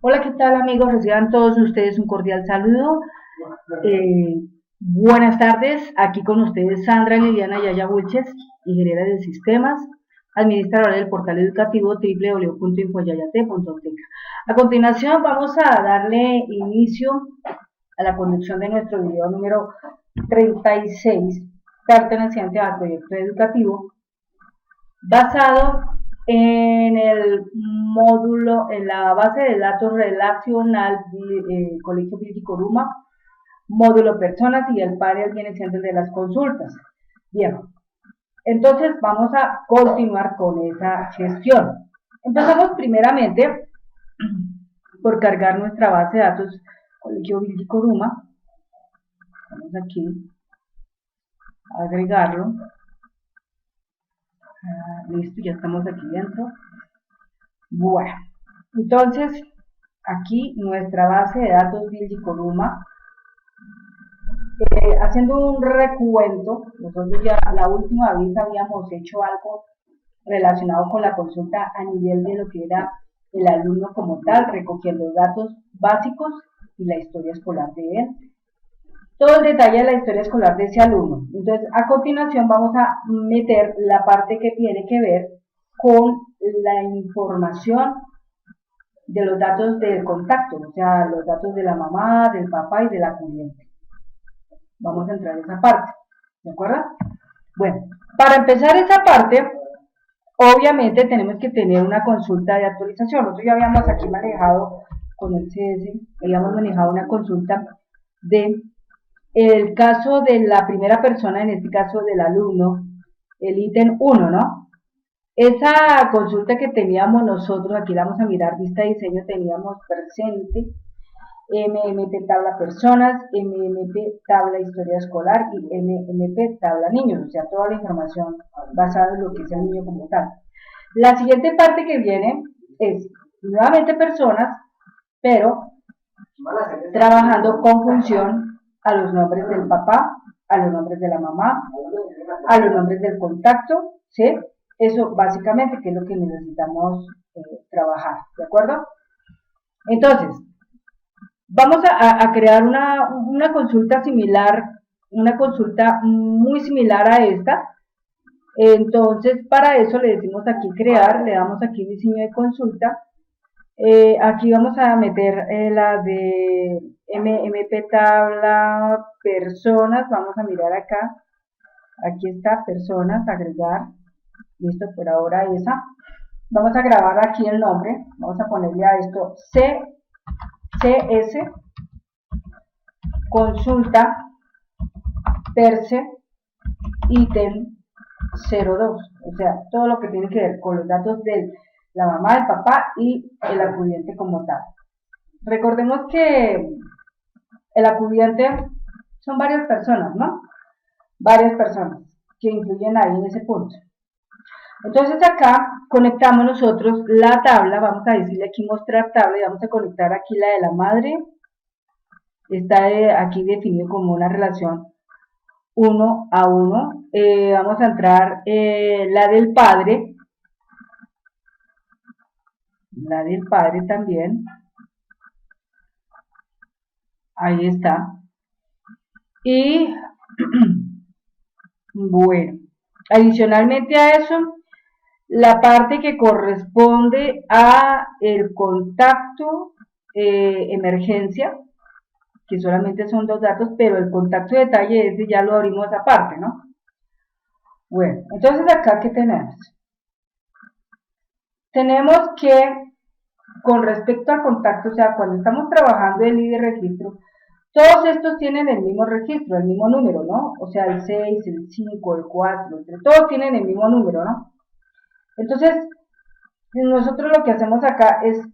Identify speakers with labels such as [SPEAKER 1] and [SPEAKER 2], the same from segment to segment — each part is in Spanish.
[SPEAKER 1] Hola, ¿qué tal amigos? Reciban todos ustedes un cordial saludo. Buenas tardes, aquí con ustedes Sandra Liliana Yaya Wilches, ingeniera de sistemas, administradora del portal educativo www.infoyayate.tk. A continuación vamos a darle inicio a la conducción de nuestro video número 36, perteneciente al proyecto educativo, basado en el módulo, en la base de datos relacional Colegio Bíblico Ruma, módulo personas, y el panel viene siendo el de las consultas. Bien, entonces vamos a continuar con esa gestión. Empezamos primeramente por cargar nuestra base de datos Colegio Bíblico Ruma. Vamos aquí a agregarlo. Listo, ya estamos aquí dentro. Bueno, entonces aquí nuestra base de datos Bíblico Ruma, haciendo un recuento, nosotros ya la última vez habíamos hecho algo relacionado con la consulta a nivel de lo que era el alumno como tal, recogiendo datos básicos y la historia escolar de él, todo el detalle de la historia escolar de ese alumno. Entonces, a continuación vamos a meter la parte que tiene que ver con la información de los datos del contacto, o sea, los datos de la mamá, del papá y del acudiente. Vamos a entrar en esa parte, ¿de acuerdo? Bueno, para empezar esa parte, obviamente tenemos que tener una consulta de actualización. Nosotros ya habíamos aquí manejado con el CS, habíamos manejado una consulta de el caso de la primera persona, en este caso del alumno, el ítem 1, ¿no? Esa consulta que teníamos nosotros, aquí vamos a mirar vista de diseño, teníamos presente MMP tabla personas, MMP tabla historia escolar y MMP tabla niños, o sea, toda la información basada en lo que es el niño como tal. La siguiente parte que viene es nuevamente personas, pero trabajando con función a los nombres del papá, a los nombres de la mamá, a los nombres del contacto, ¿sí? Eso básicamente que es lo que necesitamos trabajar, ¿de acuerdo? Entonces, vamos a crear una consulta similar, una consulta muy similar a esta. Entonces, para eso le decimos aquí crear, le damos aquí diseño de consulta. Aquí vamos a meter la de MMP tabla personas, vamos a mirar acá, aquí está personas, agregar, listo, por ahora esa. Vamos a grabar aquí el nombre, vamos a ponerle a esto CS, consulta, perse, ítem 02, o sea, todo lo que tiene que ver con los datos de la mamá, el papá y el acudiente como tal. Recordemos que el acudiente son varias personas, ¿no? Varias personas que influyen ahí en ese punto. Entonces acá conectamos nosotros la tabla, vamos a decirle aquí mostrar tabla y vamos a conectar aquí la de la madre. Está aquí definido como una relación 1 a 1. Vamos a entrar la del padre. La del padre también. Ahí está. Y bueno, adicionalmente a eso, la parte que corresponde a el contacto emergencia, que solamente son 2 datos, pero el contacto de detalle ese ya lo abrimos aparte, ¿no? Bueno, entonces acá, ¿qué tenemos? Tenemos que, con respecto al contacto, o sea, cuando estamos trabajando el ID registro, todos estos tienen el mismo registro, el mismo número, ¿no? O sea, el 6, el 5, el 4, todos tienen el mismo número, ¿no? Entonces, nosotros lo que hacemos acá es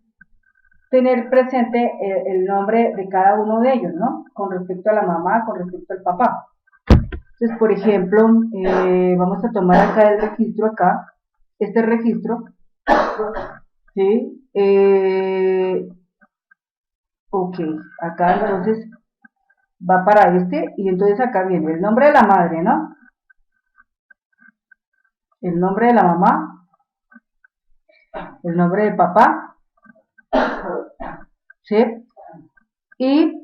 [SPEAKER 1] tener presente el nombre de cada uno de ellos, ¿no? Con respecto a la mamá, con respecto al papá. Entonces, por ejemplo, vamos a tomar acá el registro, acá, este registro, ¿sí? Ok, acá entonces va para este, y entonces acá viene el nombre de la madre, ¿no? El nombre de la mamá, el nombre del papá, ¿sí? Y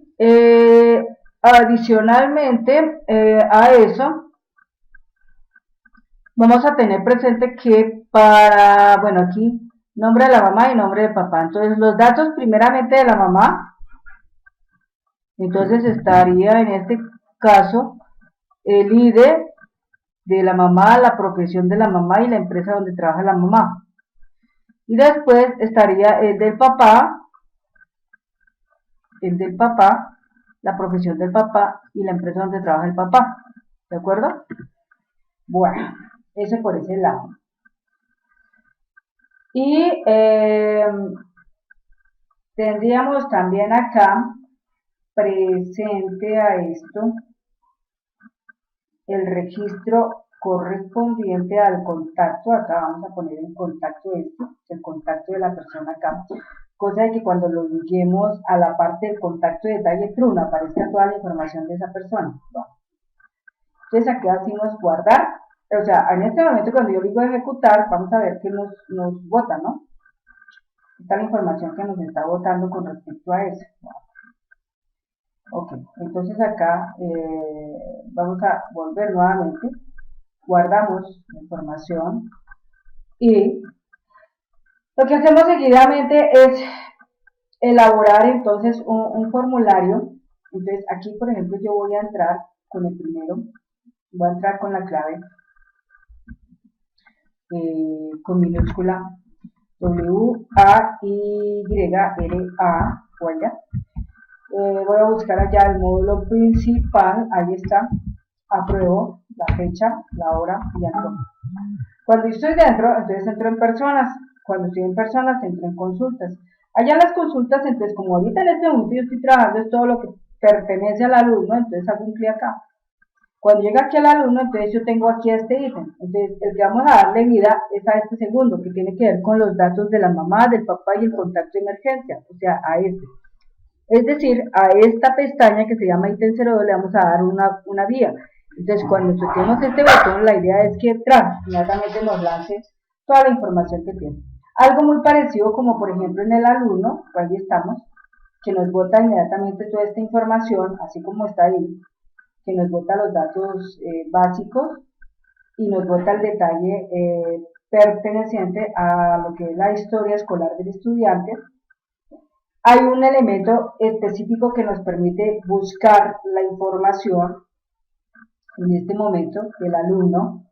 [SPEAKER 1] adicionalmente a eso, vamos a tener presente que para, bueno, aquí, nombre de la mamá y nombre del papá. Entonces, los datos primeramente de la mamá, entonces estaría en este caso el ID de la mamá, la profesión de la mamá y la empresa donde trabaja la mamá. Y después estaría el del papá, la profesión del papá y la empresa donde trabaja el papá. ¿De acuerdo? Bueno, eso por ese lado. Y tendríamos también acá presente a esto el registro correspondiente al contacto. Acá vamos a poner el contacto el contacto de la persona acá, cosa de que cuando lo liguemos a la parte del contacto de detalle true aparezca toda la información de esa persona. Bueno, entonces aquí decimos guardar, o sea, en este momento cuando yo digo ejecutar, vamos a ver que nos bota, ¿no? Esta es la información que nos está botando con respecto a eso. Bueno. Ok, entonces acá vamos a volver nuevamente, guardamos la información y lo que hacemos seguidamente es elaborar entonces un formulario. Entonces aquí por ejemplo yo voy a entrar con el primero, voy a entrar con la clave con minúscula WAYRA, ¿verdad? Voy a buscar allá el módulo principal, ahí está, apruebo la fecha, la hora y ya no. Cuando yo estoy dentro, entonces entro en personas, cuando estoy en personas entro en consultas. Allá en las consultas, entonces como ahorita en este momento yo estoy trabajando es todo lo que pertenece al alumno, entonces hago un clic acá. Cuando llega aquí al alumno, entonces yo tengo aquí este ítem. Entonces el que vamos a darle vida es a este segundo, que tiene que ver con los datos de la mamá, del papá y el contacto de emergencia, o sea, a este. Es decir, a esta pestaña que se llama ítem 02 le vamos a dar una vía. Entonces, cuando toquemos este botón, la idea es que inmediatamente nos lance toda la información que tiene. Algo muy parecido como por ejemplo en el alumno, ahí estamos, que nos bota inmediatamente toda esta información, así como está ahí, que nos bota los datos básicos y nos bota el detalle perteneciente a lo que es la historia escolar del estudiante. Hay un elemento específico que nos permite buscar la información en este momento del alumno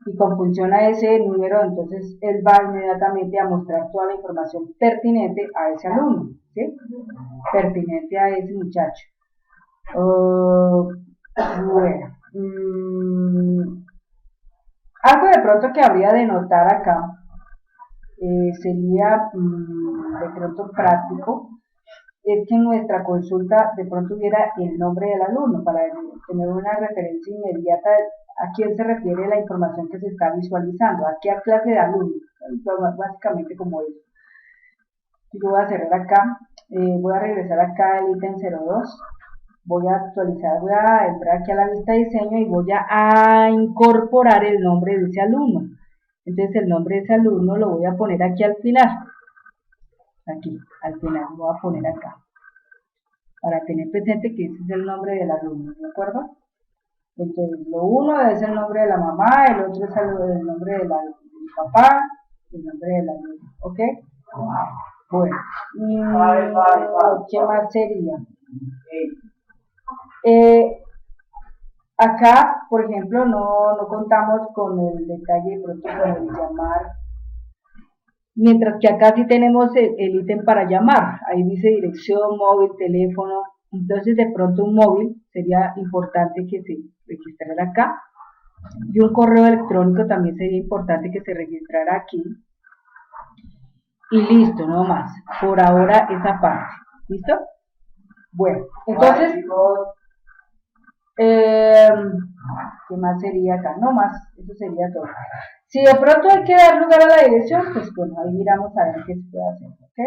[SPEAKER 1] y con función a ese número, entonces él va inmediatamente a mostrar toda la información pertinente a ese alumno, ¿sí? Pertinente a ese muchacho. Bueno, algo de pronto que habría de notar acá sería de pronto práctico, es que en nuestra consulta de pronto hubiera el nombre del alumno para tener una referencia inmediata a quién se refiere la información que se está visualizando, a qué clase de alumno, básicamente como eso. Yo voy a cerrar acá, voy a regresar acá al ítem 02, voy a actualizar, voy a entrar aquí a la lista de diseño y voy a incorporar el nombre de ese alumno. Entonces el nombre de ese alumno lo voy a poner aquí al final. Aquí, al final, lo voy a poner acá. Para tener presente que ese es el nombre del alumno, ¿de acuerdo? Entonces, lo uno es el nombre de la mamá, el otro es el nombre del papá, el nombre del alumno, ¿ok? Bueno, ¿qué más sería? Acá, por ejemplo, no contamos con el detalle, de pronto con el llamar, mientras que acá sí tenemos el ítem para llamar, ahí dice dirección, móvil, teléfono, entonces de pronto un móvil sería importante que se registrara acá, y un correo electrónico también sería importante que se registrara aquí, y listo, no más, por ahora esa parte, ¿listo? Bueno, entonces, ¿qué más sería acá? No más, eso sería todo. Si de pronto hay que dar lugar a la dirección, pues bueno, ahí miramos a ver qué se puede hacer, ¿ok?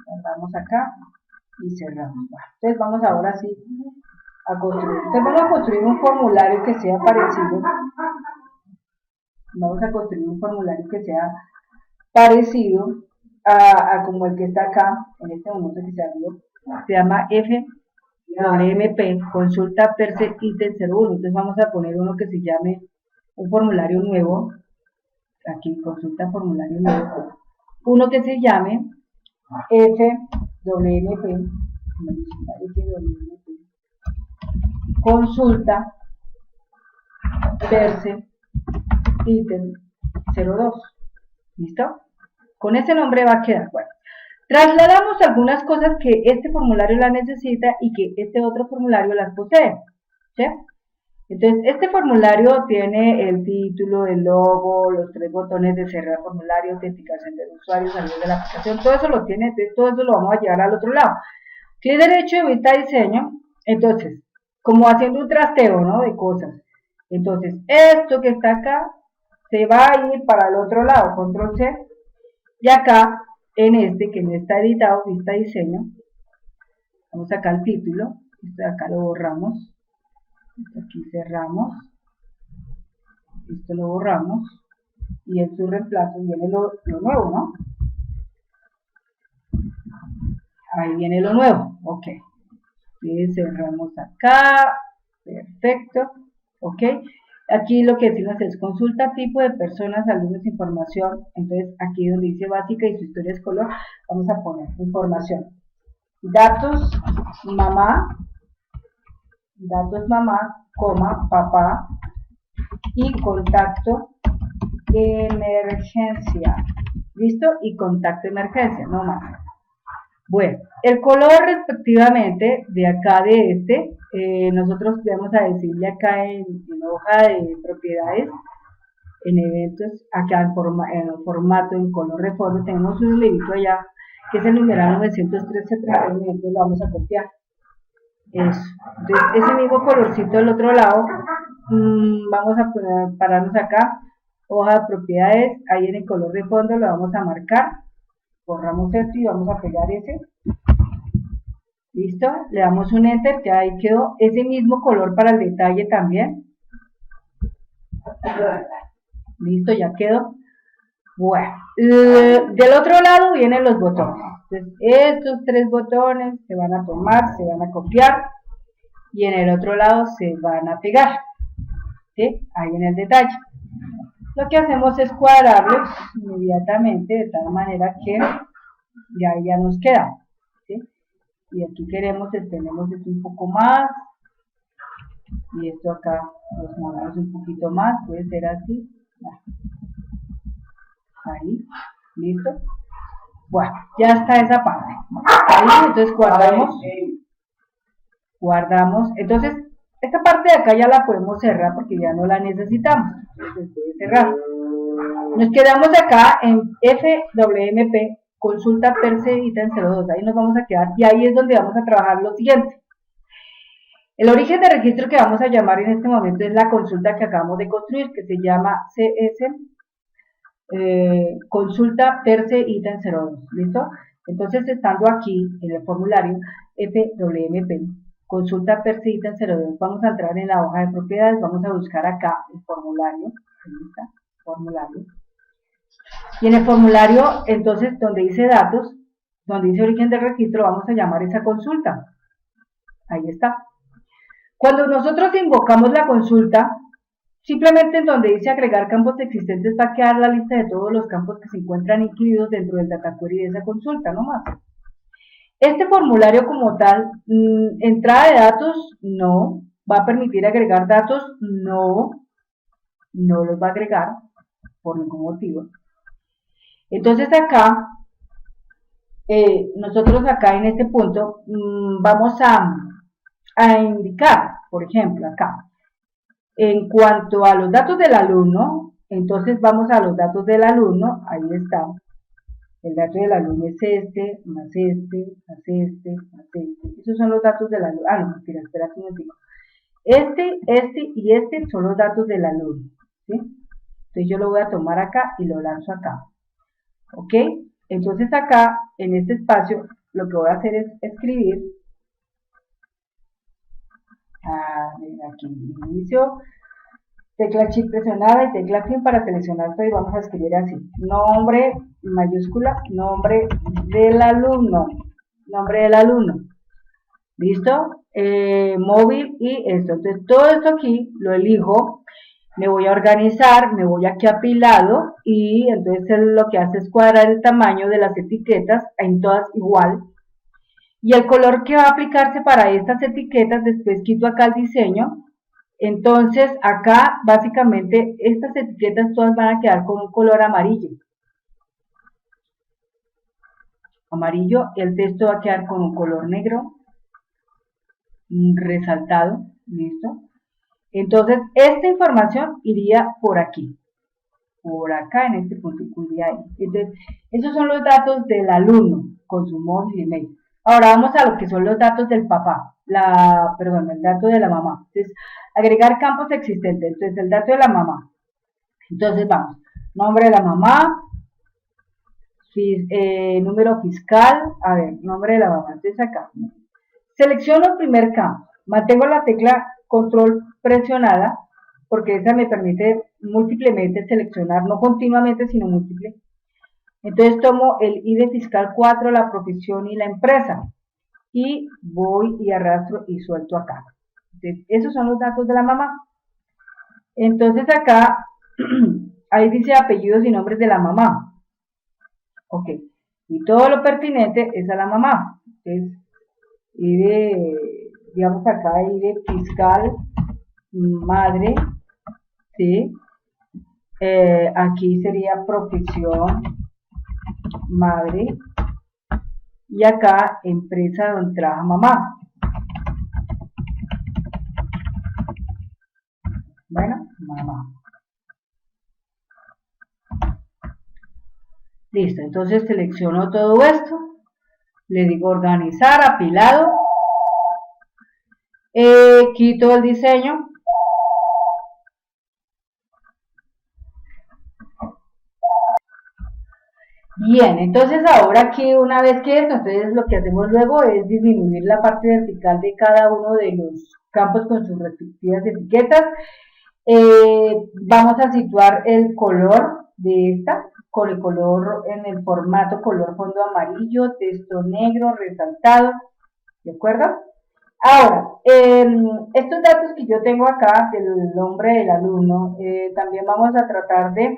[SPEAKER 1] Cerramos acá y cerramos. Bueno, entonces vamos ahora sí a construir. Entonces vamos a construir un formulario que sea parecido. Vamos a construir un formulario que sea parecido a como el que está acá, en este momento que se abrió. se llama FWMP, consulta per se ítem 01. Entonces vamos a poner uno que se llame un formulario nuevo, aquí consulta formulario nuevo, uno que se llame FWMP, consulta per se ítem 02. ¿Listo? Con ese nombre va a quedar. Bueno, trasladamos algunas cosas que este formulario la necesita y que este otro formulario las posee. ¿Sí? Entonces, este formulario tiene el título, el logo, los 3 botones de cerrar formulario, autenticación del usuario, salir de la aplicación, todo eso lo tiene, todo eso lo vamos a llevar al otro lado. Clic derecho de vista diseño, entonces, como haciendo un trasteo, ¿no? De cosas. Entonces, esto que está acá se va a ir para el otro lado, control C, y acá, en este que no está editado, vista diseño, vamos acá al título, esto de acá lo borramos, esto aquí cerramos, esto lo borramos, y en su reemplazo viene lo nuevo, ¿no? Ahí viene lo nuevo, ok. Y cerramos acá, perfecto, ok. Aquí lo que decimos es consulta tipo de personas, alumnos, información. Entonces aquí donde dice básica y su historia escolar, vamos a poner información. Datos mamá, coma, papá y contacto emergencia. ¿Listo? Y contacto emergencia, no más. Bueno, el color respectivamente de acá de este, nosotros vamos a decirle acá en hoja de propiedades, en eventos, acá en formato, en color reforma, tenemos un numerito allá, que es el numeral 913, lo vamos a copiar. Eso. Entonces, ese mismo colorcito del otro lado, vamos a pararnos acá, hoja de propiedades, ahí en el color de fondo lo vamos a marcar. Borramos esto y vamos a pegar ese. Listo, le damos un enter, ya ahí quedó ese mismo color para el detalle también. Listo, ya quedó. Bueno, del otro lado vienen los botones. Entonces, estos 3 botones se van a tomar, se van a copiar y en el otro lado se van a pegar. ¿Sí? Ahí en el detalle. Lo que hacemos es cuadrarlos inmediatamente de tal manera que ya nos queda. ¿Sí? Y aquí tenemos esto un poco más y esto acá los movemos un poquito más, puede ser así. Ahí, listo. Bueno, ya está esa parte. Ahí, entonces guardamos. Entonces, esta parte de acá ya la podemos cerrar porque ya no la necesitamos. Entonces, se puede cerrar. Nos quedamos acá en FWMP, consulta per se ítem 02. Ahí nos vamos a quedar y ahí es donde vamos a trabajar lo siguiente. El origen de registro que vamos a llamar en este momento es la consulta que acabamos de construir, que se llama CS consulta per se ítem 02. ¿Listo? Entonces, estando aquí en el formulario FWMP, consulta per se ítem 02, vamos a entrar en la hoja de propiedades, vamos a buscar acá el formulario. Ahí está, formulario. Y en el formulario, entonces, donde dice datos, donde dice origen del registro, vamos a llamar esa consulta. Ahí está. Cuando nosotros invocamos la consulta, simplemente en donde dice agregar campos existentes va a quedar la lista de todos los campos que se encuentran incluidos dentro del data query de esa consulta, no más. Este formulario como tal, entrada de datos, no. Va a permitir agregar datos, no los va a agregar por ningún motivo. Entonces acá, nosotros acá en este punto vamos a indicar, por ejemplo, acá, en cuanto a los datos del alumno, entonces vamos a los datos del alumno, ahí está, el dato del alumno es este, más este, más este, más este, esos son los datos del alumno, no, mentira, espérate un momento, este y este son los datos del alumno, ¿sí? Entonces yo lo voy a tomar acá y lo lanzo acá, ¿ok? Entonces acá, en este espacio, lo que voy a hacer es escribir, aquí inicio, tecla shift presionada y tecla fin para seleccionar todo y vamos a escribir así, nombre mayúscula, nombre del alumno, ¿Listo? Móvil y esto. Entonces todo esto aquí lo elijo, me voy a organizar, me voy aquí a apilado y entonces él lo que hace es cuadrar el tamaño de las etiquetas en todas igual. Y el color que va a aplicarse para estas etiquetas, después quito acá el diseño. Entonces acá básicamente estas etiquetas todas van a quedar con un color amarillo. Amarillo, el texto va a quedar con un color negro resaltado, ¿listo? Entonces, esta información iría por aquí, por acá en este punto, iría ahí. Entonces, esos son los datos del alumno con su móvil y email. Ahora vamos a lo que son los datos del papá, perdón, el dato de la mamá. Entonces, agregar campos existentes. Entonces, el dato de la mamá. Entonces, vamos, nombre de la mamá, número fiscal, a ver, nombre de la mamá. Entonces, acá, selecciono el primer campo, mantengo la tecla control presionada, porque esa me permite múltiplemente seleccionar, no continuamente, sino múltiple. Entonces tomo el ID fiscal 4, la profesión y la empresa, y voy y arrastro y suelto acá. Entonces, esos son los datos de la mamá. Entonces acá, ahí dice apellidos y nombres de la mamá. Ok, y todo lo pertinente es a la mamá. Entonces, digamos acá, ID fiscal, madre, ¿sí? Aquí sería profesión, madre, y acá empresa donde trabaja mamá. Bueno, mamá. Listo, entonces selecciono todo esto, le digo organizar, apilado, quito el diseño, bien, entonces ahora aquí una vez que esto, entonces lo que hacemos luego es disminuir la parte vertical de cada uno de los campos con sus respectivas etiquetas. Vamos a situar el color de esta con el color en el formato color fondo amarillo, texto negro, resaltado, ¿de acuerdo? Ahora, estos datos que yo tengo acá del nombre del alumno, también vamos a tratar de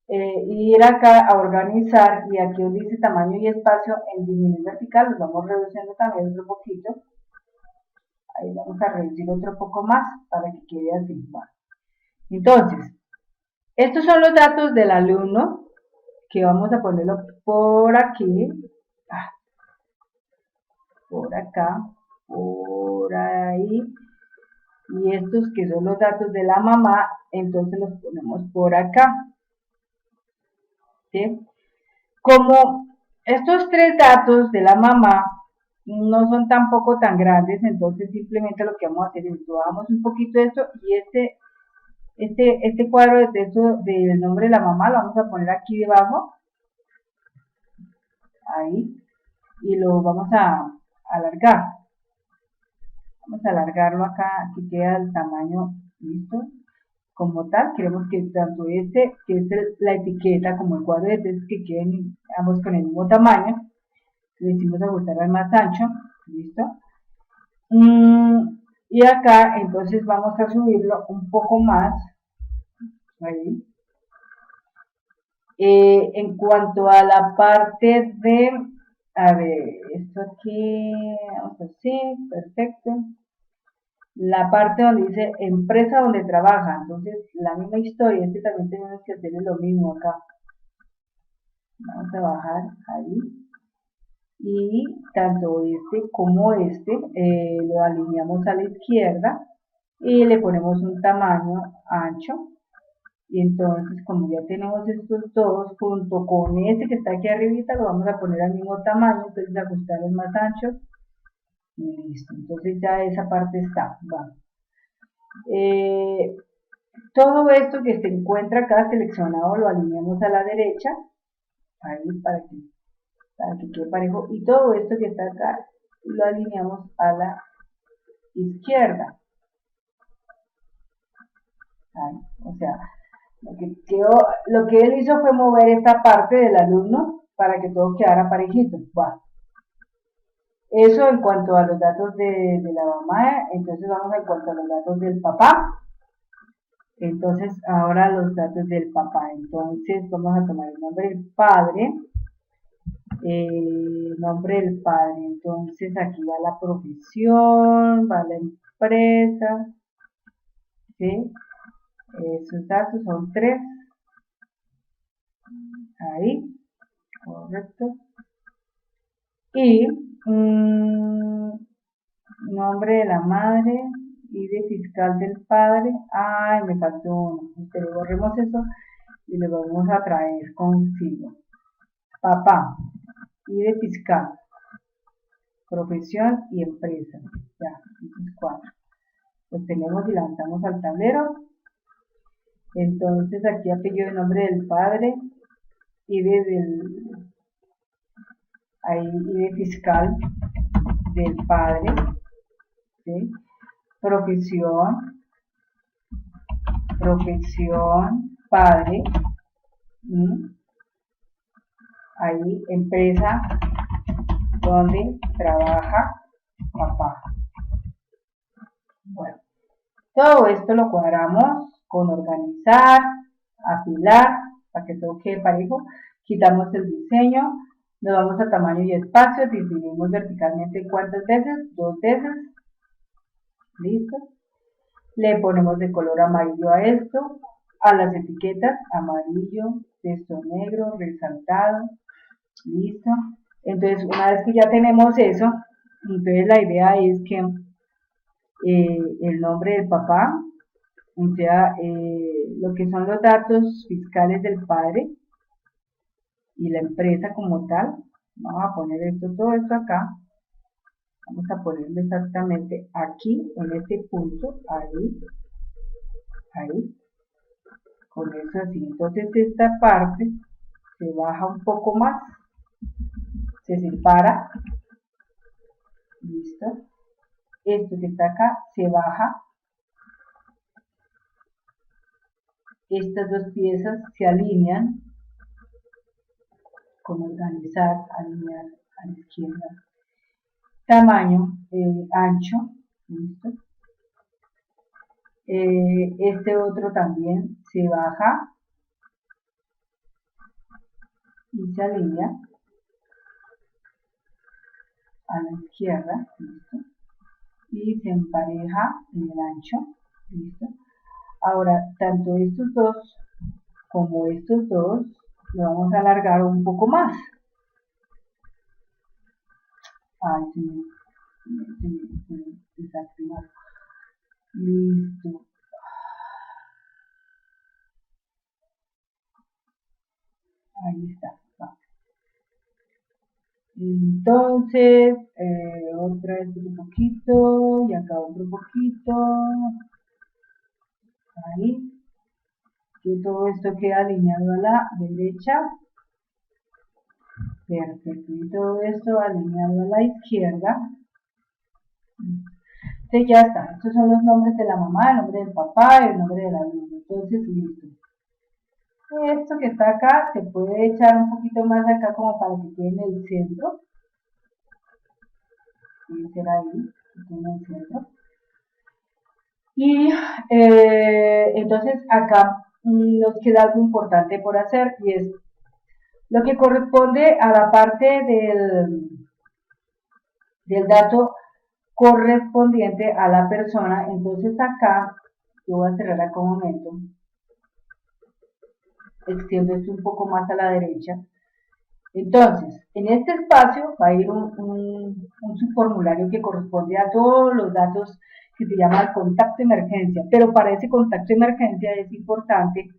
[SPEAKER 1] ir acá a organizar, y aquí donde dice tamaño y espacio en disminuir vertical, los vamos reduciendo también otro poquito. Ahí vamos a reducir otro poco más para que quede así. Bueno. Entonces, estos son los datos del alumno, que vamos a ponerlo por aquí, por acá, por ahí, y estos que son los datos de la mamá, entonces los ponemos por acá, ¿sí? Como estos tres datos de la mamá no son tampoco tan grandes, entonces simplemente lo que vamos a hacer es bajamos un poquito esto, y este cuadro de texto del nombre de la mamá lo vamos a poner aquí debajo, ahí, y lo vamos a alargar. Vamos a alargarlo acá, que queda el tamaño, listo. Como tal, queremos que tanto que es la etiqueta, como el cuadro de texto, que queden ambos con el mismo tamaño. Le decimos ajustar al más ancho, listo. Y acá, entonces, vamos a subirlo un poco más, ahí. En cuanto a la parte de, a ver, esto aquí, vamos así, perfecto. La parte donde dice empresa donde trabaja, entonces la misma historia, también tenemos que hacer lo mismo acá. Vamos a bajar ahí, y tanto este como este lo alineamos a la izquierda y le ponemos un tamaño ancho. Y entonces, como ya tenemos estos dos junto con este que está aquí arribita, lo vamos a poner al mismo tamaño, entonces ajustar el más ancho y listo. Entonces ya esa parte está. Vamos. Todo esto que se encuentra acá seleccionado lo alineamos a la derecha, ahí para que quede parejo, y todo esto que está acá lo alineamos a la izquierda. Ahí, o sea, lo que él hizo fue mover esta parte del alumno para que todo quedara parejito. Bueno. Eso en cuanto a los datos de la mamá. Entonces vamos en cuanto a los datos del papá. Entonces ahora los datos del papá. Entonces vamos a tomar el nombre del padre. Nombre del padre. Entonces aquí va la profesión, va la empresa. ¿Sí? Esos datos son 3. Ahí. Correcto. Y nombre de la madre y de fiscal del padre. Ay, me faltó uno. Pero borremos eso y lo vamos a traer consigo. Papá y de fiscal, profesión y empresa. Ya, esos 4. Los tenemos y lanzamos al tablero. Entonces aquí apellido el nombre del padre y de fiscal del padre. ¿Sí? Profesión, padre. Ahí empresa donde trabaja papá. Bueno, todo esto lo cuadramos con organizar, apilar, para que todo quede parejo. Quitamos el diseño, nos vamos a tamaño y espacio, dividimos verticalmente ¿cuántas veces? 2 veces. Listo. Le ponemos de color amarillo a esto, a las etiquetas, amarillo, texto negro, resaltado. Listo. Entonces, una vez que ya tenemos eso, entonces la idea es que el nombre del papá, o sea, lo que son los datos fiscales del padre y la empresa como tal. Vamos a poner todo esto acá. Vamos a ponerlo exactamente aquí, en este punto, ahí, con eso así. Entonces esta parte se baja un poco más, se separa, listo. Esto que está acá se baja, estas 2 piezas se alinean, como organizar, alinear a la izquierda. Tamaño, ancho, listo. Este otro también se baja y se alinea a la izquierda, listo. Y se empareja en el ancho, listo. Ahora, tanto estos dos como estos dos lo vamos a alargar un poco más. Ay, se me desactivó. Listo. Ahí está. Entonces, otra vez un poquito y acá otro poquito. Ahí. Que todo esto queda alineado a la derecha. Perfecto. Y todo esto alineado a la izquierda. Entonces ya está. Estos son los nombres de la mamá, el nombre del papá y el nombre del alumno. Entonces, listo. Esto que está acá se puede echar un poquito más acá como para que quede en el centro. Puede ser ahí, que quede en el centro. Y entonces acá nos queda algo importante por hacer y es lo que corresponde a la parte del dato correspondiente a la persona. Entonces acá, yo voy a cerrar acá un momento, extiendo esto un poco más a la derecha. Entonces, en este espacio va a ir un subformulario que corresponde a todos los datos que se llama el contacto de emergencia, pero para ese contacto de emergencia es importante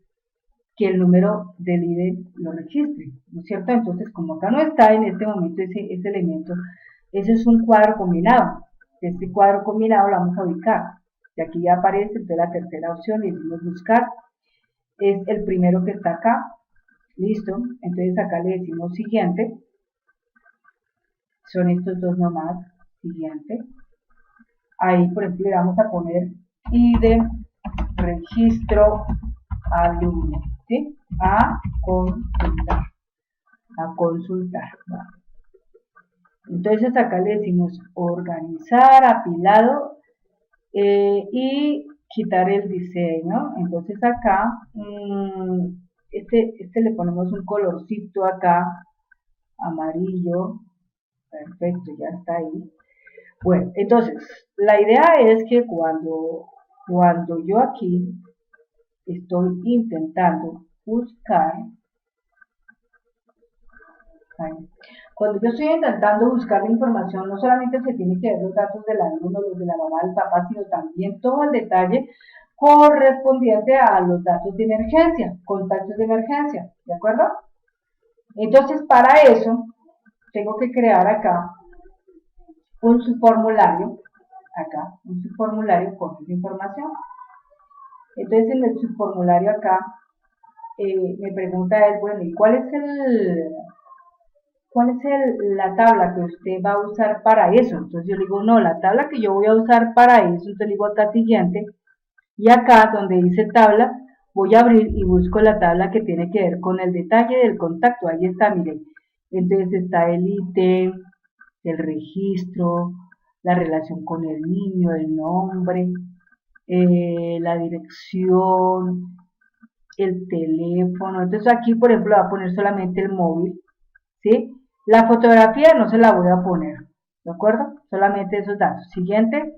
[SPEAKER 1] que el número del IDE lo registre, ¿no es cierto? Entonces, como acá no está en este momento ese elemento, ese es un cuadro combinado. Este cuadro combinado lo vamos a ubicar. Y aquí ya aparece, entonces la tercera opción, y decimos buscar, es el primero que está acá. Listo, entonces acá le decimos siguiente. Son estos dos nomás, siguiente. Ahí, por ejemplo, le vamos a poner IDE registro alumno, ¿sí? A consultar. Entonces acá le decimos organizar, apilado y quitar el diseño. Entonces acá, este le ponemos un colorcito acá, amarillo. Perfecto, ya está ahí. Bueno, entonces, la idea es que cuando yo aquí estoy intentando buscar, cuando yo estoy intentando buscar la información, no solamente se tiene que ver los datos del alumno, los de la mamá, del papá, sino también todo el detalle correspondiente a los datos de emergencia, contactos de emergencia, ¿de acuerdo? Entonces, para eso, tengo que crear acá un subformulario, un subformulario con esa información. Entonces, en el subformulario acá, me pregunta él, bueno, ¿y cuál es la tabla que usted va a usar para eso? Entonces yo le digo, no, la tabla que yo voy a usar para eso, entonces le digo acá siguiente, y acá donde dice tabla, voy a abrir y busco la tabla que tiene que ver con el detalle del contacto, ahí está, miren, entonces está el ítem, el registro, la relación con el niño, el nombre, la dirección, el teléfono, entonces aquí por ejemplo va a poner solamente el móvil, ¿sí? La fotografía no se la voy a poner, ¿de acuerdo? Solamente esos datos. Siguiente,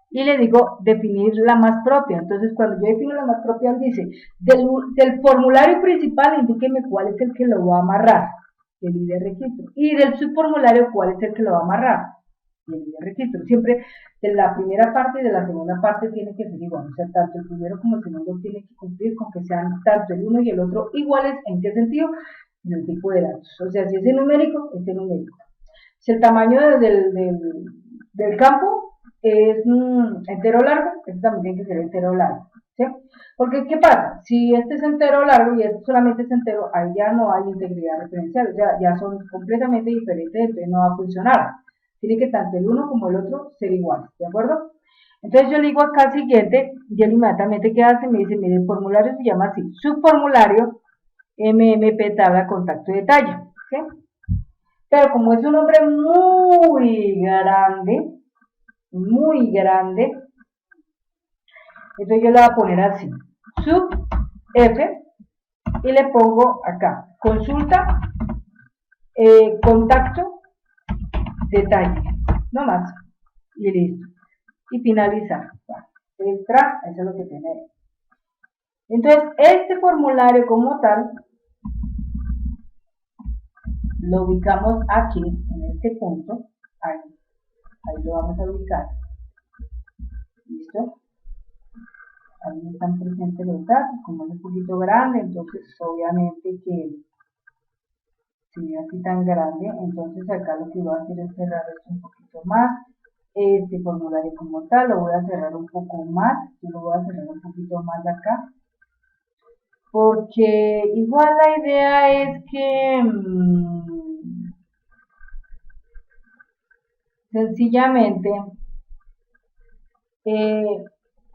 [SPEAKER 1] y le digo definir la más propia. Entonces, cuando yo defino la más propia, él dice, del formulario principal, indíqueme cuál es el que lo va a amarrar, el ID de registro. Y del subformulario, cuál es el que lo va a amarrar, el ID de registro. Siempre de la primera parte y de la segunda parte tiene que ser igual. O sea, tanto el primero como el segundo tiene que cumplir con que sean tanto el uno y el otro iguales. ¿En qué sentido? En el tipo de datos. O sea, si es numérico, numérico. Si el tamaño del campo es entero largo, este también tiene que ser entero largo, ¿sí? Porque, ¿qué pasa? Si este es entero largo y este solamente es entero, ahí ya no hay integridad referencial, o sea, ya son completamente diferentes, entonces no va a funcionar. Tiene que tanto el uno como el otro ser iguales, ¿de acuerdo? Entonces yo le digo acá siguiente, y él inmediatamente ¿qué hace? Me dice, mire, el formulario se llama así, subformulario MMP tabla contacto y detalle, ¿sí? Pero como es un nombre muy grande, entonces yo le voy a poner así, sub F, y le pongo acá, consulta, contacto, detalle, no más, y listo. Y finalizar. Extra, eso es lo que tiene ahí. Entonces, este formulario como tal, lo ubicamos aquí, en este punto, ahí lo vamos a ubicar. ¿Listo? Ahí están presentes los datos, como es un poquito grande, entonces obviamente que si es así tan grande, entonces acá lo que voy a hacer es cerrar esto un poquito más. Este formulario como tal lo voy a cerrar un poco más, yo lo voy a cerrar un poquito más acá, porque igual la idea es que sencillamente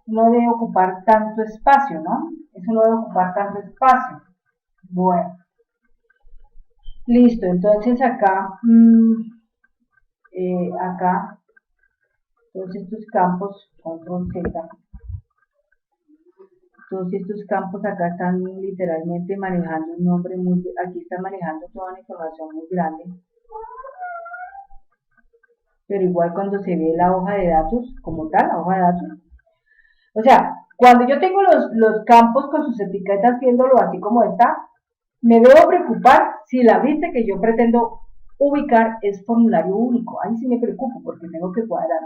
[SPEAKER 1] no debe ocupar tanto espacio, ¿no? Eso no debe ocupar tanto espacio. Bueno, listo, entonces acá, todos estos campos, control Z, todos estos campos acá están literalmente manejando un nombre muy, aquí están manejando toda una información muy grande, pero igual cuando se ve la hoja de datos, como tal, la hoja de datos, o sea, cuando yo tengo los campos con sus etiquetas viéndolo así como está, me debo preocupar si la vista que yo pretendo ubicar es formulario único. Ahí sí me preocupo porque tengo que cuadrar.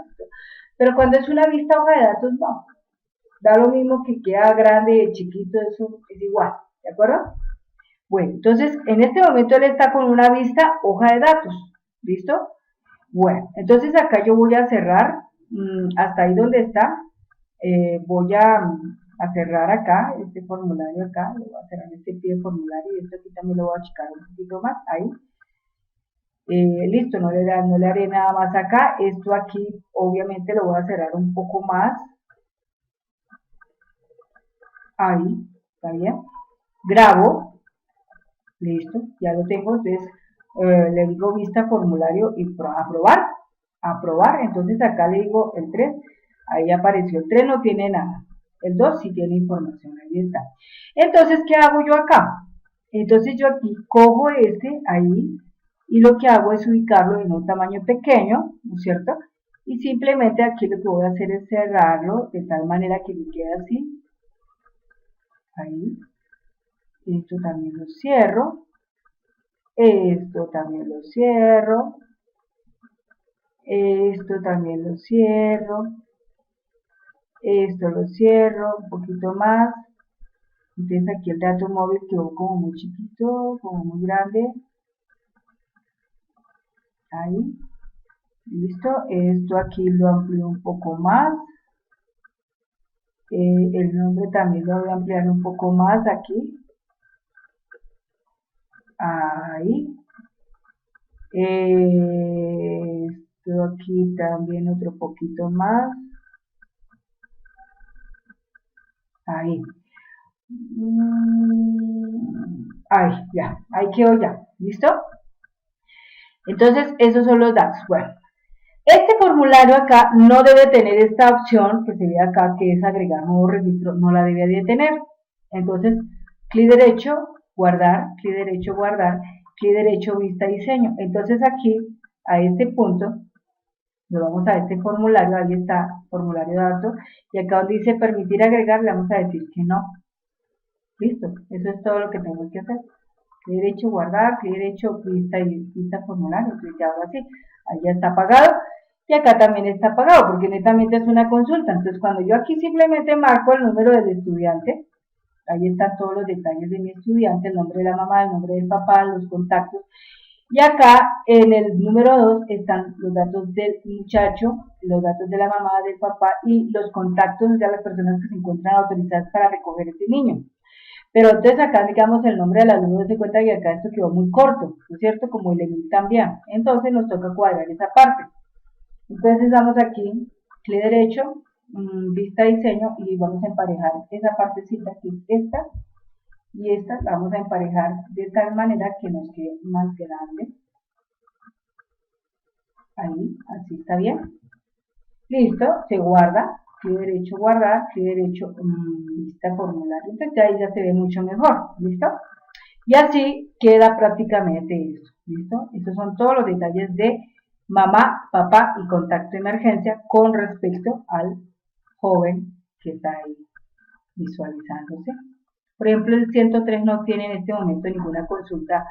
[SPEAKER 1] Pero cuando es una vista hoja de datos, no. Da lo mismo que queda grande, chiquito, eso es igual. ¿De acuerdo? Bueno, entonces en este momento él está con una vista hoja de datos. ¿Listo? Bueno, entonces acá yo voy a cerrar hasta ahí donde está. Voy a cerrar acá, este formulario acá, le voy a cerrar este pie de formulario y esto aquí también lo voy a achicar un poquito más, ahí. Listo, no le haré nada más acá, esto aquí obviamente lo voy a cerrar un poco más, ahí, está bien, grabo, listo, ya lo tengo, entonces le digo vista formulario y aprobar, aprobar, entonces acá le digo el 3, ahí apareció el 3, no tiene nada, el 2 sí tiene información, ahí está. Entonces, ¿qué hago yo acá? Entonces yo aquí cojo este, ahí, y lo que hago es ubicarlo en un tamaño pequeño, ¿no es cierto? Y simplemente aquí lo que voy a hacer es cerrarlo de tal manera que me quede así, ahí, esto también lo cierro, esto también lo cierro, esto también lo cierro, esto lo cierro, un poquito más, entonces aquí el dato móvil quedó como muy chiquito, como muy grande, ahí, listo, esto aquí lo amplío un poco más, el nombre también lo voy a ampliar un poco más aquí, ahí, esto aquí también otro poquito más, ahí, ahí, ya, ahí quedó ya, ¿listo? Entonces, esos son los datos. Bueno, este formulario acá no debe tener esta opción que se ve acá, que es agregar nuevo registro, no la debe de tener. Entonces, clic derecho, guardar, clic derecho, guardar, clic derecho, vista, diseño. Entonces aquí, a este punto, nos vamos a este formulario, ahí está, formulario de datos, y acá donde dice permitir agregar, le vamos a decir que no. Listo, eso es todo lo que tengo que hacer. Clic derecho, guardar, clic derecho, vista y vista formulario, clic ahora sí, ahí ya está apagado. Y acá también está apagado, porque netamente es una consulta. Entonces, cuando yo aquí simplemente marco el número del estudiante, ahí están todos los detalles de mi estudiante, el nombre de la mamá, el nombre del papá, los contactos. Y acá en el número 2 están los datos del muchacho, los datos de la mamá, del papá y los contactos de las personas que se encuentran autorizadas para recoger este niño. Pero entonces acá, digamos, el nombre del alumno se cuenta que acá esto quedó muy corto, ¿no es cierto? Como el email también. Entonces nos toca cuadrar esa parte. Entonces damos aquí, clic derecho, vista diseño y vamos a emparejar esa partecita que es esta y esta la vamos a emparejar de tal manera que nos quede más grande. Ahí, así está bien. Listo, se guarda, clic derecho guardar, clic derecho vista formulario. Entonces ahí ya se ve mucho mejor, ¿listo? Y así queda prácticamente esto, ¿listo? Estos son todos los detalles de mamá, papá y contacto de emergencia con respecto al joven que está ahí visualizándose. Por ejemplo, el 103 no tiene en este momento ninguna consulta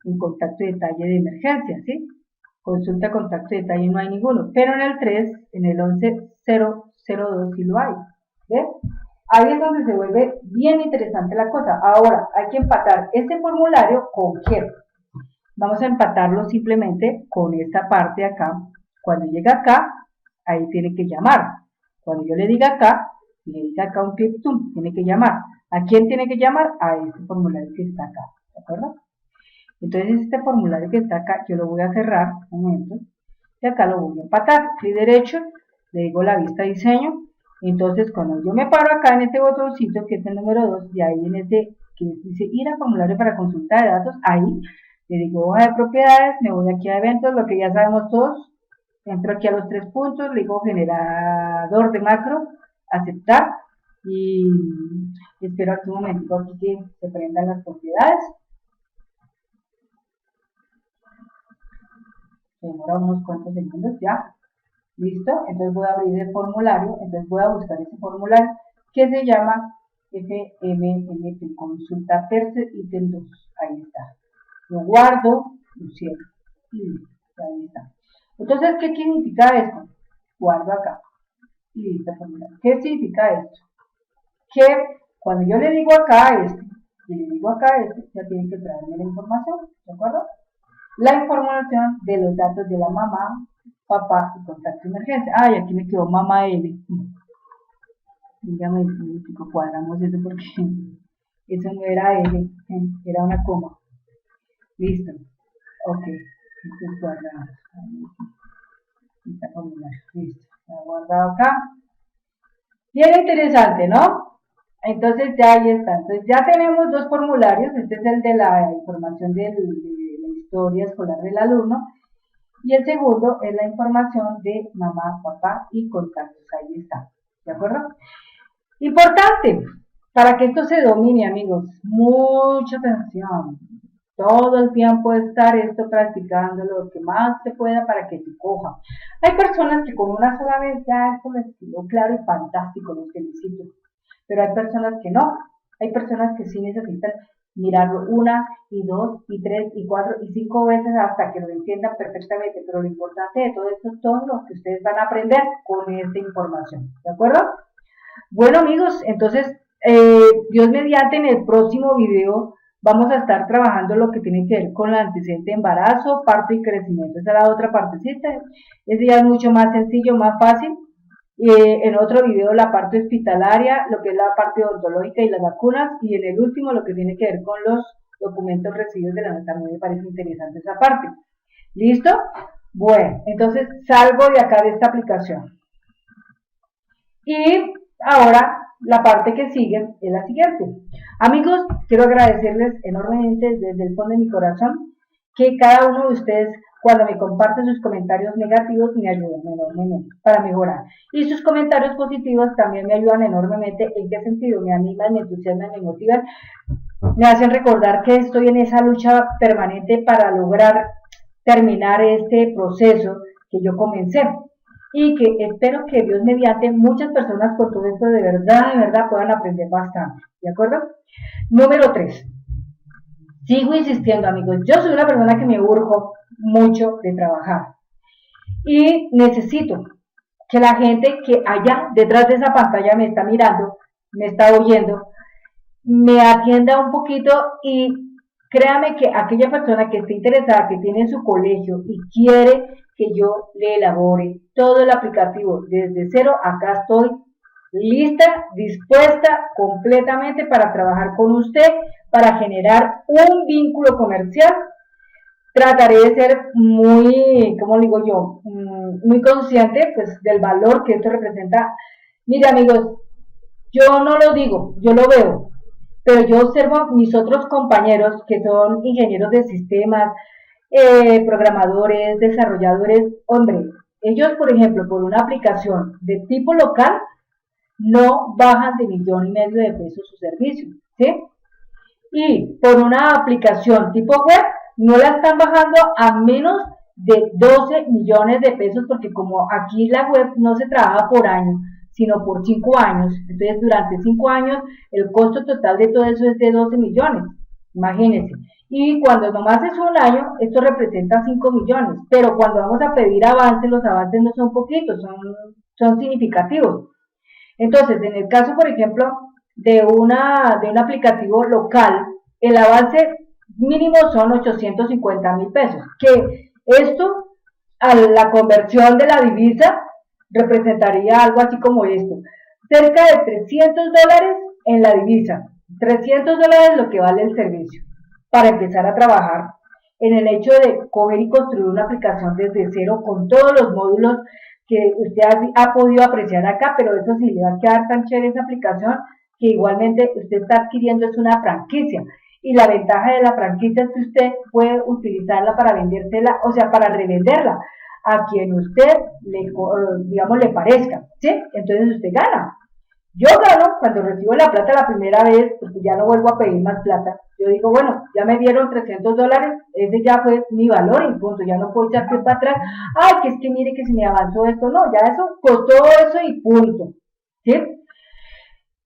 [SPEAKER 1] en contacto y detalle de emergencia, ¿sí? Consulta, contacto y detalle no hay ninguno, pero en el 3, en el 11002 sí lo hay, ¿ves? Ahí es donde se vuelve bien interesante la cosa. Ahora, hay que empatar este formulario con qué. Vamos a empatarlo simplemente con esta parte de acá. Cuando llega acá, ahí tiene que llamar. Cuando yo le diga acá, le diga acá un clic, tiene que llamar. ¿A quién tiene que llamar? A este formulario que está acá, ¿de acuerdo? Entonces este formulario que está acá, yo lo voy a cerrar, un momento, y acá lo voy a empatar. Clic derecho, le digo la vista diseño, entonces cuando yo me paro acá en este botoncito, que es el número 2, y ahí en este que dice ir a formulario para consulta de datos, ahí le digo hoja de propiedades, me voy aquí a eventos, lo que ya sabemos todos, entro aquí a los 3 puntos, le digo generador de macro, aceptar, y espero aquí un momento aquí que se prendan las propiedades. Demora unos cuantos segundos ya, listo, entonces voy a abrir el formulario, entonces voy a buscar ese formulario que se llama FMMP, consulta tercer ítem 2, ahí está, lo guardo, lo cierro, y listo, ahí está. Entonces, ¿qué significa esto? Guardo acá, y listo, formulario. ¿Qué significa esto? Que cuando yo le digo acá a este, y le digo acá a este, ya tiene que traerme la información, ¿de acuerdo? La información de los datos de la mamá, papá y contacto de emergencia. Ay, aquí me quedó mamá L. Ya me cuadramos eso porque eso no era L, era una coma. Listo. Ok. Entonces guardamos. Listo. Está guardado acá. Bien interesante, ¿no? Entonces ya ahí está. Entonces ya tenemos dos formularios. Este es el de la información de la historia escolar del alumno. Y el segundo es la información de mamá, papá y contactos. Ahí está. ¿De acuerdo? Importante, para que esto se domine, amigos, mucha atención. Todo el tiempo estar esto practicando lo que más se pueda para que se coja. Hay personas que con una sola vez ya esto les quedó claro y fantástico, los felicito. Pero hay personas que no. Hay personas que sí necesitan mirarlo una y dos y tres y cuatro y cinco veces hasta que lo entiendan perfectamente. Pero lo importante de todo esto es todo lo que ustedes van a aprender con esta información. ¿De acuerdo? Bueno, amigos, entonces, Dios mediante, en el próximo video vamos a estar trabajando lo que tiene que ver con el antecedente de embarazo, parto y crecimiento. Esa es la otra partecita. Ese ya es mucho más sencillo, más fácil. En otro video la parte hospitalaria, lo que es la parte odontológica y las vacunas. Y en el último lo que tiene que ver con los documentos recibidos de la nota. También me parece interesante esa parte. ¿Listo? Bueno, entonces salgo de acá de esta aplicación. Y ahora la parte que sigue es la siguiente. Amigos, quiero agradecerles enormemente desde el fondo de mi corazón que cada uno de ustedes, cuando me comparten sus comentarios negativos, me ayudan enormemente para mejorar. Y sus comentarios positivos también me ayudan enormemente. ¿En qué sentido? Me animan, me entusiasman, me motivan, me hacen recordar que estoy en esa lucha permanente para lograr terminar este proceso que yo comencé. Y que espero que Dios mediante muchas personas con todo esto de verdad puedan aprender bastante, ¿de acuerdo? Número 3. Sigo insistiendo, amigos, yo soy una persona que me urjo mucho de trabajar y necesito que la gente que allá detrás de esa pantalla me está mirando, me está oyendo, me atienda un poquito y créame que aquella persona que esté interesada, que tiene su colegio y quiere que yo le elabore todo el aplicativo desde cero, acá estoy lista, dispuesta completamente para trabajar con usted, para generar un vínculo comercial. Trataré de ser muy, ¿cómo digo yo? Muy consciente pues del valor que esto representa. Mire, amigos, yo no lo digo, yo lo veo, pero yo observo a mis otros compañeros que son ingenieros de sistemas, programadores, desarrolladores, hombre, ellos, por ejemplo, por una aplicación de tipo local, no bajan de 1,5 millones de pesos su servicio, ¿sí? Y por una aplicación tipo web, no la están bajando a menos de 12 millones de pesos, porque como aquí la web no se trabaja por año, sino por 5 años, entonces durante 5 años el costo total de todo eso es de 12 millones, imagínense. Y cuando nomás es un año, esto representa 5 millones, pero cuando vamos a pedir avances, los avances no son poquitos, son significativos. Entonces, en el caso, por ejemplo, de un aplicativo local, el avance mínimo son 850,000 pesos, que esto, a la conversión de la divisa, representaría algo así como esto, cerca de $300 en la divisa, $300 lo que vale el servicio, para empezar a trabajar en el hecho de coger y construir una aplicación desde cero con todos los módulos que usted ha podido apreciar acá, pero eso sí, le va a quedar tan chévere esa aplicación que igualmente usted está adquiriendo es una franquicia. Y la ventaja de la franquicia es que usted puede utilizarla para vendérsela, o sea, para revenderla a quien usted le parezca, ¿sí? Entonces usted gana. Yo gano cuando recibo la plata la primera vez, porque ya no vuelvo a pedir más plata. Yo digo, bueno, ya me dieron $300, ese ya fue mi valor y punto, ya no puedo echar pie para atrás. Ay, que es que mire que se me avanzó esto, no, ya eso costó eso y punto, ¿sí?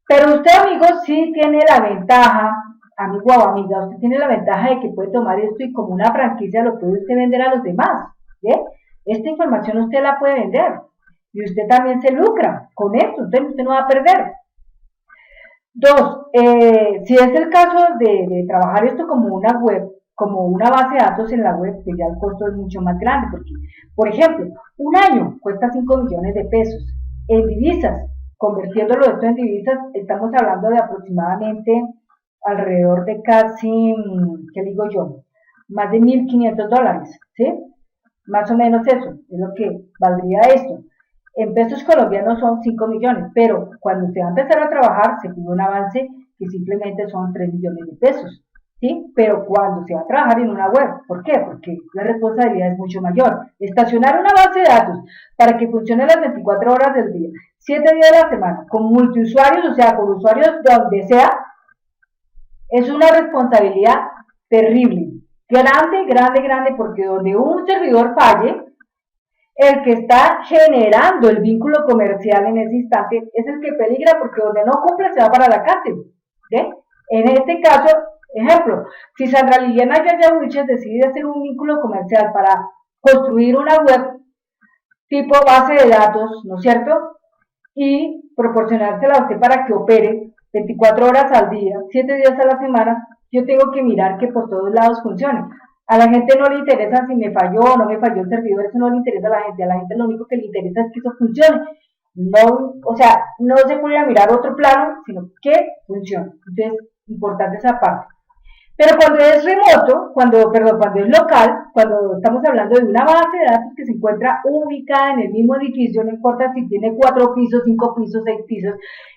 [SPEAKER 1] Pero usted, amigo, sí tiene la ventaja, amigo o amiga, usted tiene la ventaja de que puede tomar esto y como una franquicia lo puede usted vender a los demás, ¿sí? Esta información usted la puede vender. Y usted también se lucra con esto, entonces usted no va a perder. 2, si es el caso de trabajar esto como una web, como una base de datos en la web, pues ya el costo es mucho más grande, porque, por ejemplo, un año cuesta 5 millones de pesos. En divisas, convirtiéndolo esto en divisas, estamos hablando de aproximadamente alrededor de casi, ¿qué digo yo? Más de $1,500, ¿sí? Más o menos eso, es lo que valdría esto. En pesos colombianos son 5 millones, pero cuando usted va a empezar a trabajar, se pide un avance que simplemente son 3 millones de pesos. ¿sí? Pero cuando se va a trabajar en una web, ¿por qué? Porque la responsabilidad es mucho mayor. Estacionar una base de datos para que funcione las 24 horas del día, 7 días de la semana, con multiusuarios, o sea, con usuarios donde sea, es una responsabilidad terrible. Grande, grande, grande, porque donde un servidor falle, el que está generando el vínculo comercial en ese instante es el que peligra, porque donde no cumple se va para la cárcel. ¿Sí? En este caso, ejemplo, si Sandra Liliana Yaya Wilches decide hacer un vínculo comercial para construir una web tipo base de datos, ¿no es cierto? Y proporcionársela a usted para que opere 24 horas al día, 7 días a la semana, yo tengo que mirar que por todos lados funcione. A la gente no le interesa si me falló o no me falló el servidor, eso no le interesa a la gente lo único que le interesa es que eso funcione. No, o sea, no se puede mirar otro plano, sino que funcione. Entonces, importante esa parte. Pero cuando es remoto, cuando es local, cuando estamos hablando de una base de datos que se encuentra ubicada en el mismo edificio, no importa si tiene 4 pisos, 5 pisos, 6 pisos,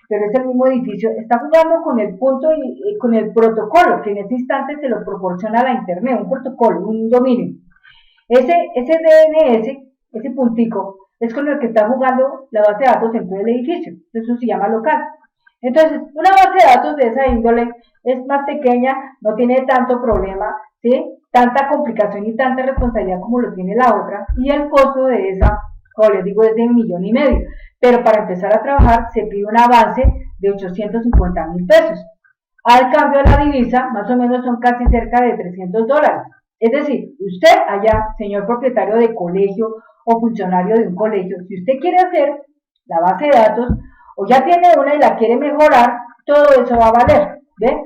[SPEAKER 1] pero es el mismo edificio, está jugando con el punto y con el protocolo que en ese instante se lo proporciona la internet, un protocolo, un dominio. Ese DNS, ese puntico, es con el que está jugando la base de datos dentro del edificio. Eso se llama local. Entonces, una base de datos de esa índole es más pequeña, no tiene tanto problema, ¿sí? Tanta complicación y tanta responsabilidad como lo tiene la otra, y el costo de esa, como les digo, es de 1,500,000. Pero para empezar a trabajar se pide un avance de 850,000 pesos. Al cambio de la divisa, más o menos son casi cerca de $300. Es decir, usted allá, señor propietario de colegio o funcionario de un colegio, si usted quiere hacer la base de datos o ya tiene una y la quiere mejorar, todo eso va a valer. ¿Ve?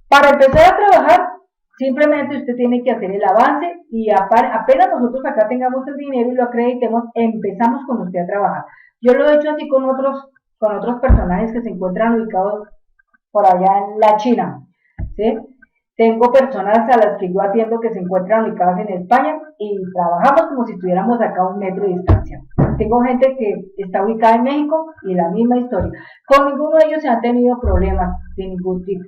[SPEAKER 1] Para empezar a trabajar, simplemente usted tiene que hacer el avance y apenas nosotros acá tengamos el dinero y lo acreditemos, empezamos con usted a trabajar. Yo lo he hecho así con otros personajes que se encuentran ubicados por allá en la China, ¿sí? Tengo personas a las que yo atiendo que se encuentran ubicadas en España y trabajamos como si estuviéramos acá a 1 metro de distancia. Tengo gente que está ubicada en México y la misma historia. Con ninguno de ellos se han tenido problemas de ningún tipo.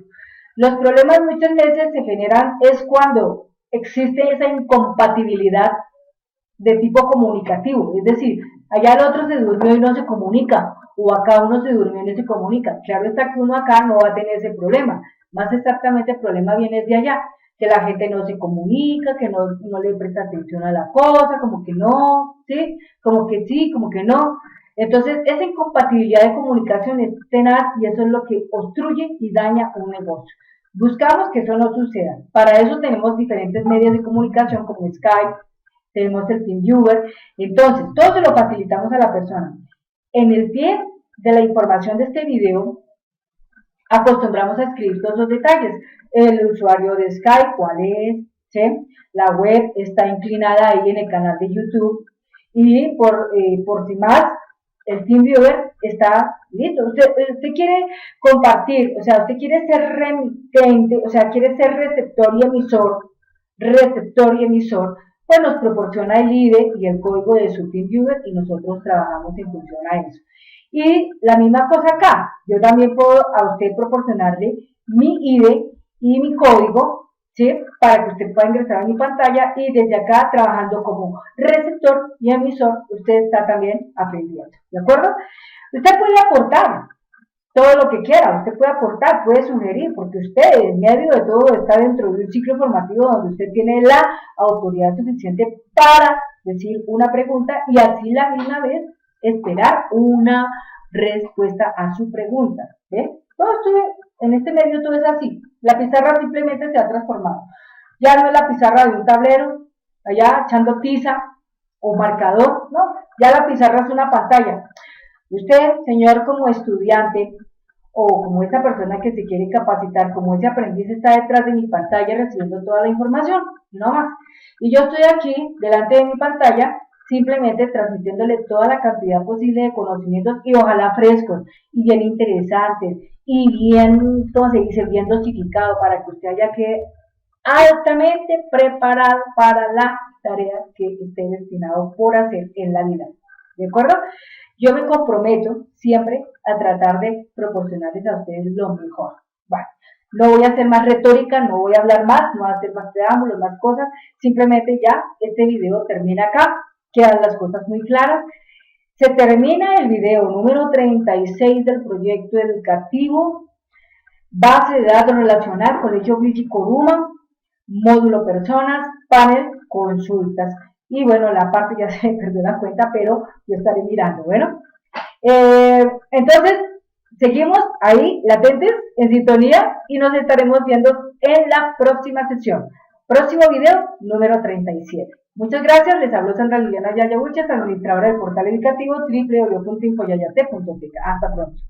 [SPEAKER 1] Los problemas muchas veces se generan es cuando existe esa incompatibilidad de tipo comunicativo, es decir, allá el otro se durmió y no se comunica, o acá uno se durmió y no se comunica. Claro está que uno acá no va a tener ese problema, más exactamente el problema viene de allá, que la gente no se comunica, que no le presta atención a la cosa, como que no, ¿sí? Como que sí, como que no. Entonces, esa incompatibilidad de comunicación es tenaz y eso es lo que obstruye y daña un negocio. Buscamos que eso no suceda. Para eso tenemos diferentes medios de comunicación como Skype, tenemos el TeamViewer, entonces todo se lo facilitamos a la persona. En el pie de la información de este video acostumbramos a escribir todos los detalles, el usuario de Skype, cuál es, ¿sí? La web está inclinada ahí en el canal de YouTube y por si más, el TeamViewer está listo. Usted quiere compartir, o sea, usted quiere ser remitente, o sea, quiere ser receptor y emisor, pues nos proporciona el IDE y el código de su TeamViewer y nosotros trabajamos en función a eso. Y la misma cosa acá, yo también puedo a usted proporcionarle mi IDE y mi código, ¿sí? Para que usted pueda ingresar a mi pantalla y desde acá trabajando como receptor y emisor, usted está también aprendiendo, ¿de acuerdo? Usted puede aportar todo lo que quiera, usted puede aportar, puede sugerir, porque usted en medio de todo está dentro de un ciclo formativo donde usted tiene la autoridad suficiente para decir una pregunta y así la misma vez esperar una respuesta a su pregunta. ¿Ve? Todo esto, en este medio todo es así. La pizarra simplemente se ha transformado. Ya no es la pizarra de un tablero, allá echando tiza o marcador, no, ya la pizarra es una pantalla. Usted, señor, como estudiante o como esa persona que se quiere capacitar, como ese aprendiz está detrás de mi pantalla recibiendo toda la información, no más. Y yo estoy aquí, delante de mi pantalla, simplemente transmitiéndole toda la cantidad posible de conocimientos y ojalá frescos y bien interesantes y bien, ¿cómo se dice?, bien dosificado para que usted haya quede altamente preparado para la tarea que esté destinado por hacer en la vida. ¿De acuerdo? Yo me comprometo siempre a tratar de proporcionarles a ustedes lo mejor. Bueno, No voy a hacer más retórica, no voy a hablar más, no voy a hacer más preámbulos, más cosas, simplemente ya este video termina acá, quedan las cosas muy claras. Se termina el video número 36 del proyecto educativo, base de datos relacional, Colegio Willy Coruma, módulo personas, panel, consultas. Y bueno, la parte ya se me perdió la cuenta, pero yo estaré mirando. Bueno, entonces, seguimos ahí, latentes, en sintonía, y nos estaremos viendo en la próxima sesión. Próximo video, número 37. Muchas gracias, les habló Sandra Liliana Yaya Uches, administradora del portal educativo www.infoyayate.tk. Hasta pronto.